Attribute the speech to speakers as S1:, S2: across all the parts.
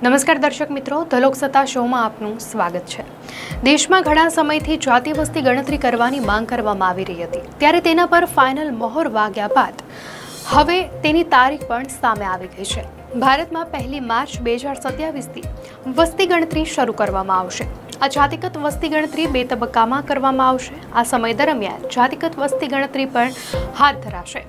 S1: નમસ્કાર દર્શક મિત્રો, ધ લોકસત્તા શોમાં આપનું સ્વાગત છે। દેશમાં ઘણા સમયથી જાતિ વસ્તી ગણતરી કરવાની માંગ કરવામાં આવી રહી હતી, ત્યારે તેના પર ફાઇનલ મહોર વાગ્યા બાદ હવે તેની તારીખ પણ સામે આવી ગઈ છે। ભારતમાં 1 માર્ચ 2027થી વસ્તી ગણતરી શરૂ કરવામાં આવશે। આ જાતિગત વસ્તી ગણતરી 2 તબક્કામાં કરવામાં આવશે। આ સમય દરમિયાન જાતિગત વસ્તી ગણતરી પણ હાથ ધરાશે।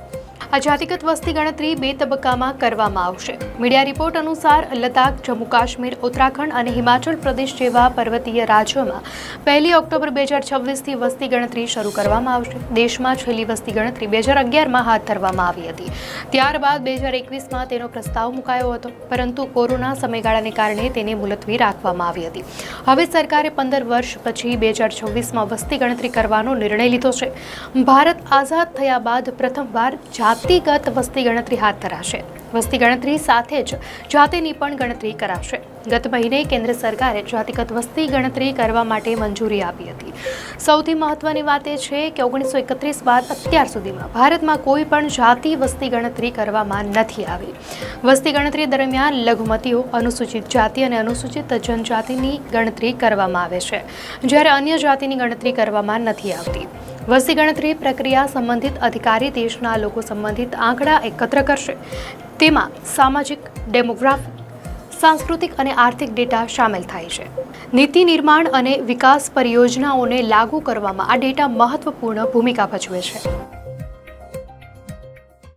S1: આ જાતિગત વસ્તી ગણતરી 2 તબક્કામાં કરવામાં આવશે। મીડિયા રિપોર્ટ અનુસાર લદ્દાખ, જમ્મુ કાશ્મીર, ઉત્તરાખંડ અને હિમાચલ પ્રદેશ જેવા પર્વતીય રાજ્યોમાં 1 ઓક્ટોબર 2026થી વસ્તી ગણતરી શરૂ કરવામાં આવશે। દેશમાં છેલ્લી વસ્તી ગણતરી 2011માં હાથ ધરવામાં આવી હતી, ત્યારબાદ 2021માં તેનો પ્રસ્તાવ મુકાયો હતો, પરંતુ કોરોના સમયગાળાને કારણે તેને મુલતવી રાખવામાં આવી હતી। હવે સરકારે 15 વર્ષ પછી 2026માં વસ્તી ગણતરી કરવાનો નિર્ણય લીધો છે। ભારત આઝાદ થયા બાદ પ્રથમવાર જાતિગત વસ્તી ગણતરી હાથ ધરાશે। વસ્તી ગણતરી સાથે જ જાતિની પણ ગણતરી કરાશે। ગત મહિને કેન્દ્ર સરકારે જાતિગત વસ્તી ગણતરી કરવા માટે મંજૂરી આપી હતી। સૌથી મહત્વની વાત એ છે કે 1931 બાદ અત્યાર સુધીમાં ભારતમાં કોઈ પણ જાતિ વસ્તી ગણતરી કરવામાં નથી આવી। વસ્તી ગણતરી દરમિયાન લઘુમતીઓ, અનુસૂચિત જાતિ અને અનુસૂચિત જનજાતિની ગણતરી કરવામાં આવે છે, જ્યારે અન્ય જાતિની ગણતરી કરવામાં નથી આવતી। વસ્તી ગણતરી પ્રક્રિયા સંબંધિત અધિકારી દેશના લોકો સંબંધિત આંકડા એકત્ર કરશે। તેમાં સામાજિક, ડેમોગ્રાફિક, સાંસ્કૃતિક અને આર્થિક ડેટા સામેલ થાય છે। નીતિ નિર્માણ અને વિકાસ પરિયોજનાઓને લાગુ કરવામાં આ ડેટા મહત્વપૂર્ણ ભૂમિકા ભજવે છે।